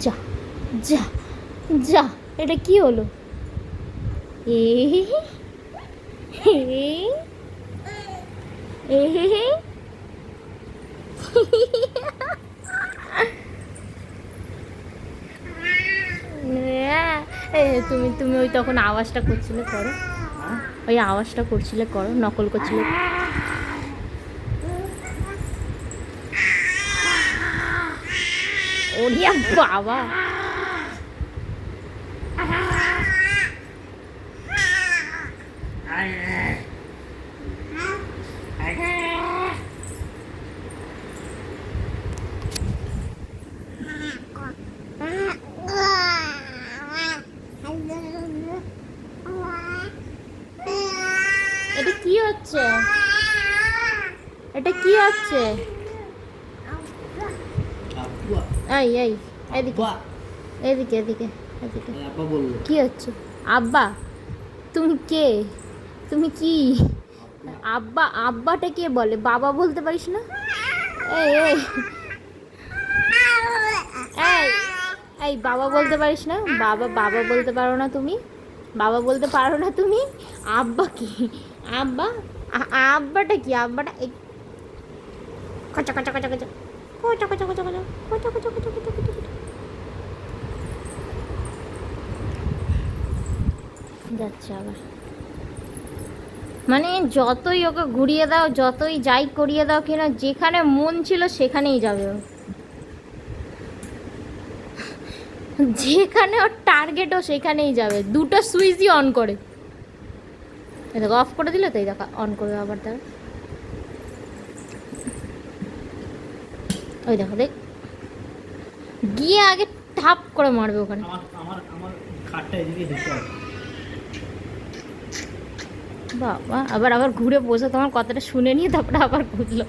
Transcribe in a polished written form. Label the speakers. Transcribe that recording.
Speaker 1: যা যা যা, এটা কি হলো? এ হে এ হে তুমি তুমি ওই তখন আওয়াজটা করছিলে করো, ওই আওয়াজটা করছিলে করো, নকল করছিলে। ওরিয়া বাবা, এটা কি হচ্ছে? এটা কি হচ্ছে? এই এই এদিকে এদিকে এদিকে এদিকে, কি হচ্ছে? আব্বা? তুমি কে? তুমি কি? আব্বা, আব্বাটা কে বলে? বাবা বলতে পারিস না? এই এই এই এই বাবা বলতে পারিস না? বাবা, বাবা বলতে পারো না তুমি? বাবা বলতে পারো না তুমি? আব্বা কি? আব্বা, আব্বাটা কি? আব্বাটা এই কচা কচা কচা কচা কচা কচা কচা কচা কচা কচা কচা কচা কচা কচা যাচ্ছে আবার। মানে যতই ওকে ঘুরিয়ে দাও, যতই যাই করিয়ে দাও কিনা, যেখানে মন ছিল সেখানেই যাবে ও। যেখানে ওর টার্গেট ও সেখানেই যাবে। দুটো সুইচই অন করে, এই দেখো অফ করে দিলে তো, এই দেখো অন করবে আবার। তার ওই দেখো, দেখ গিয়ে আগে ঠাপ করে মারবে ওখানে। বাবা, আবার আবার ঘুরে বসে তোমার কথাটা শুনে নিয়ে তারপরে আবার ঘুরলো।